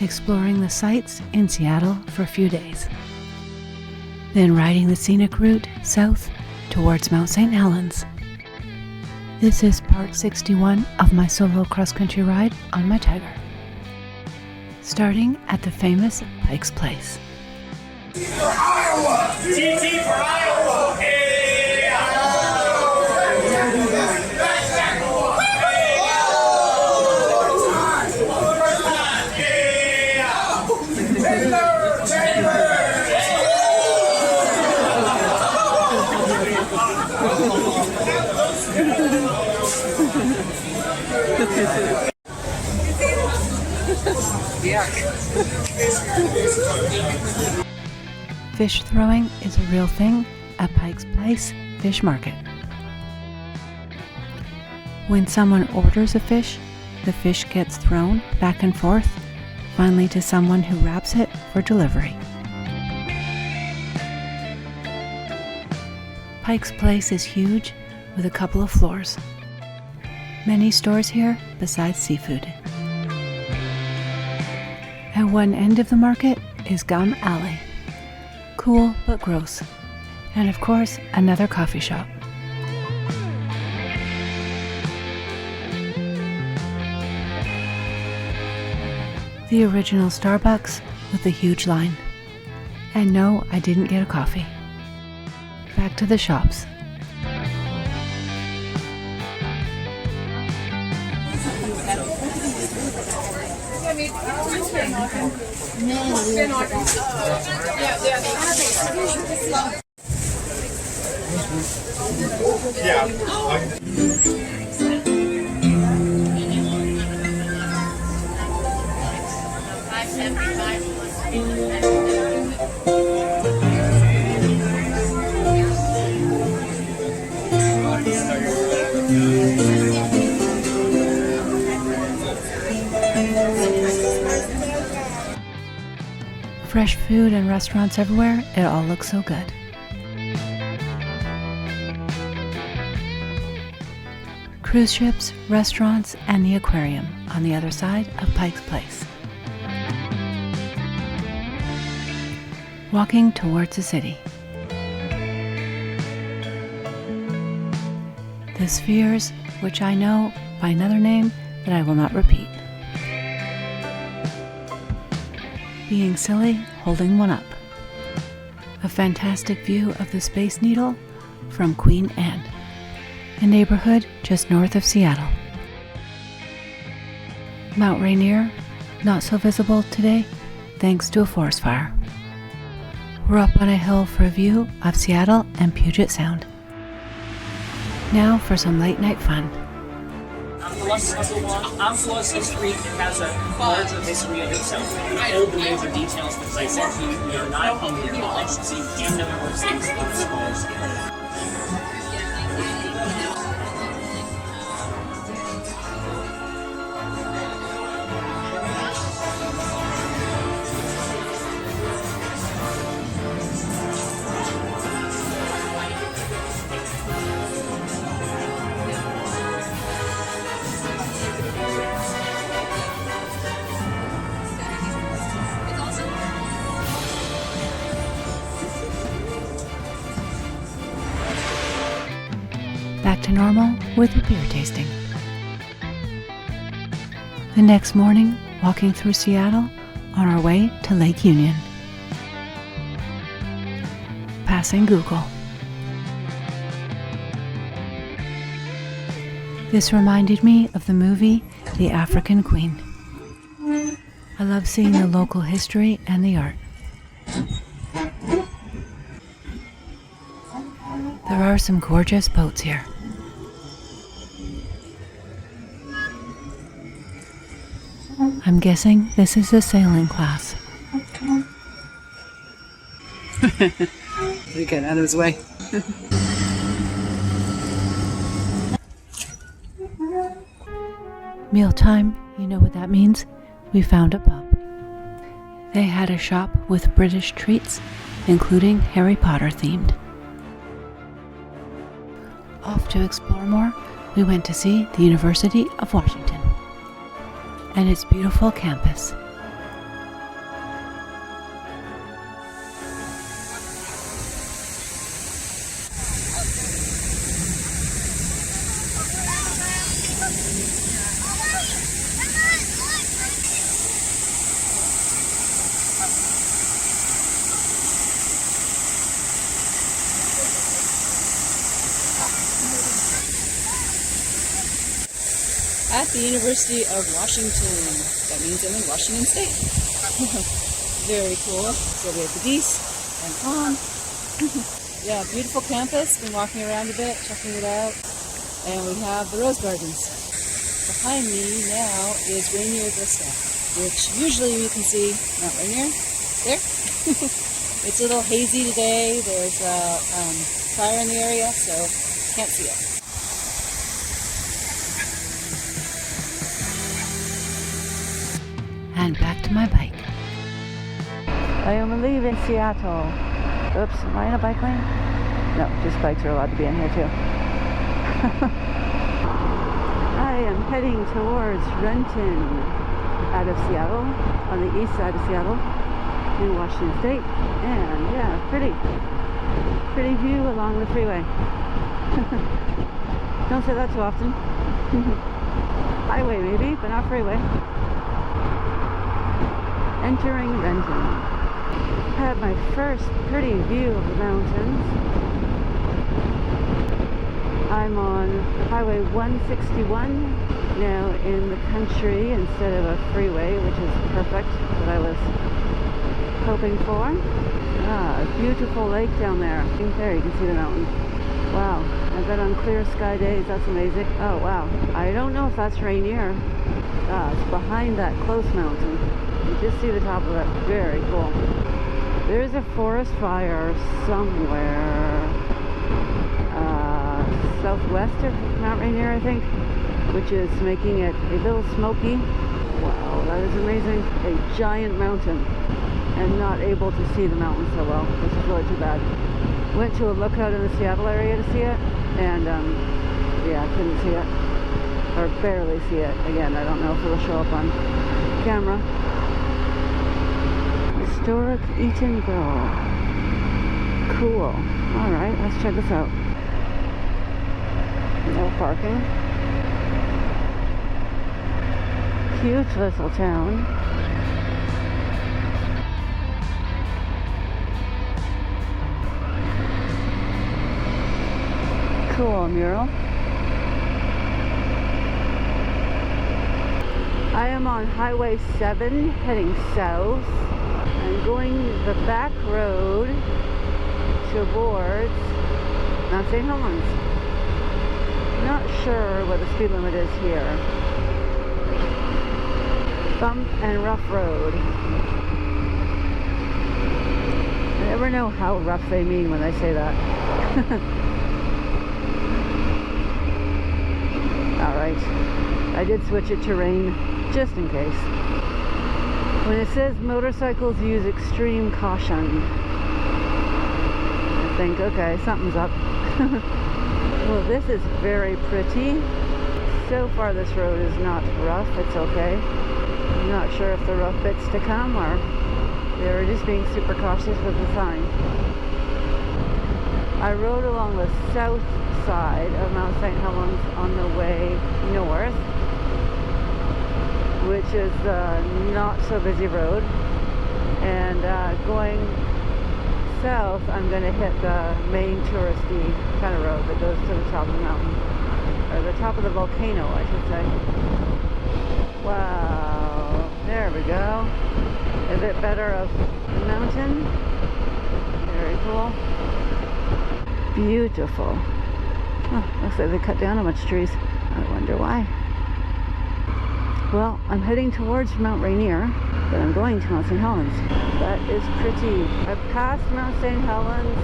exploring the sights in Seattle for a few days, then riding the scenic route south towards Mount St. Helens. This is part 61 of my solo cross-country ride on my Tiger, starting at the famous Pike Place. For Iowa! TT for Iowa! Hey! Fish throwing is a real thing at Pike Place Fish Market. When someone orders a fish, the fish gets thrown back and forth, finally to someone who wraps it for delivery. Pike's Place is huge with a couple of floors. Many stores here besides seafood. At one end of the market is Gum Alley. Cool but gross. And of course, another coffee shop. The original Starbucks with the huge line. And no, I didn't get a coffee. Back to the shops. Fresh food and restaurants everywhere, it all looks so good. Cruise ships, restaurants, and the aquarium on the other side of Pike's Place. Walking towards the city. The spheres, which I know by another name that I will not repeat. Being silly, holding one up. A fantastic view of the Space Needle from Queen Anne, a neighborhood just north of Seattle. Mount Rainier, not so visible today thanks to a forest fire. We're up on a hill for a view of Seattle and Puget Sound. Now for some late night fun. Plus history has a larger history of itself. I know the major details because I said to you, we are not on your knowledge, so you do know those things on a smaller scale. Back to normal with the beer tasting. The next morning, walking through Seattle on our way to Lake Union. Passing Google. This reminded me of the movie The African Queen. I love seeing the local history and the art. There are some gorgeous boats here. I'm guessing this is the sailing class. We get out of his way. Mealtime, you know what that means? We found a pub. They had a shop with British treats, including Harry Potter themed. Off to explore more, we went to see the University of Washington and its beautiful campus. at the University of Washington. That means I'm in Washington State. Very cool. So we have the geese and Tom. Yeah, beautiful campus. Been walking around a bit, checking it out. And we have the rose gardens. Behind me now is Rainier Vista, which usually you can see Mount Rainier there. It's a little hazy today. There's a fire in the area, so can't see it. And back to my bike. I am leaving Seattle. Oops, am I in a bike lane? No, just bikes are allowed to be in here too. I am heading towards Renton out of Seattle, on the east side of Seattle, in Washington State. And yeah, pretty view along the freeway. Don't say that too often. Highway maybe, but not freeway. Entering Renton. Had my first pretty view of the mountains. I'm on Highway 161 now in the country instead of a freeway, which is perfect, what I was hoping for. Ah, a beautiful lake down there. There you can see the mountain. Wow, I bet on clear sky days, that's amazing. Oh wow, I don't know if that's Rainier. Ah, it's behind that close mountain. You just see the top of it. Very cool. There's a forest fire somewhere southwest of Mount Rainier, I think, which is making it a little smoky. Wow, that is amazing. A giant mountain and not able to see the mountain so well, which is really too bad. Went to a lookout in the Seattle area to see it, and yeah, couldn't see it, or barely see it. Again, I don't know if it'll show up on camera. Historic Eatonville. Cool. Alright, let's check this out. No parking. Cute little town. Cool mural. I am on Highway 7 heading south. I'm going the back road towards Mount St. Helens. Not sure what the speed limit is here. Bump and rough road. I never know how rough they mean when they say that. Alright. I did switch it to rain just in case. When it says motorcycles use extreme caution, I think, okay, something's up. Well, this is very pretty. So far this road is not rough, it's okay. I'm not sure if the rough bits to come or they're just being super cautious with the sign. I rode along the south side of Mount St. Helens on the way north, which is the not so busy road, and going south I'm going to hit the main touristy kind of road that goes to the top of the mountain, or the top of the volcano I should say. Wow, there we go, a bit better of the mountain. Very cool. Beautiful. Oh, looks like they cut down a bunch of trees. I wonder why. Well, I'm heading towards Mount Rainier, but I'm going to Mount St. Helens. That is pretty. I've passed Mount St. Helens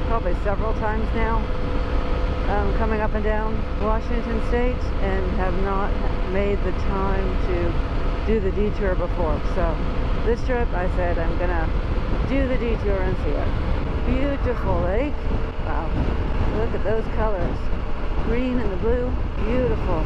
probably several times now, coming up and down Washington State, and have not made the time to do the detour before. So this trip I said I'm gonna do the detour and see it. Beautiful lake. Wow, look at those colors. Green and the blue, beautiful.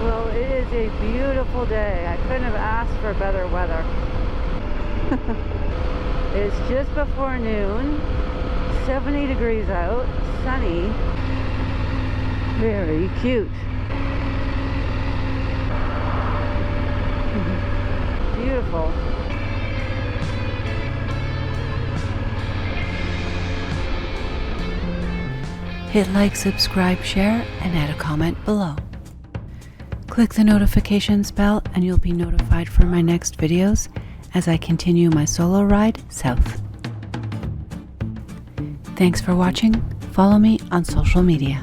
Well, it is a beautiful day. I couldn't have asked for better weather. It's just before noon, 70 degrees out, sunny, very cute. Beautiful. Hit like, subscribe, share, and add a comment below. Click the notifications bell and you'll be notified for my next videos as I continue my solo ride south. Thanks for watching. Follow me on social media.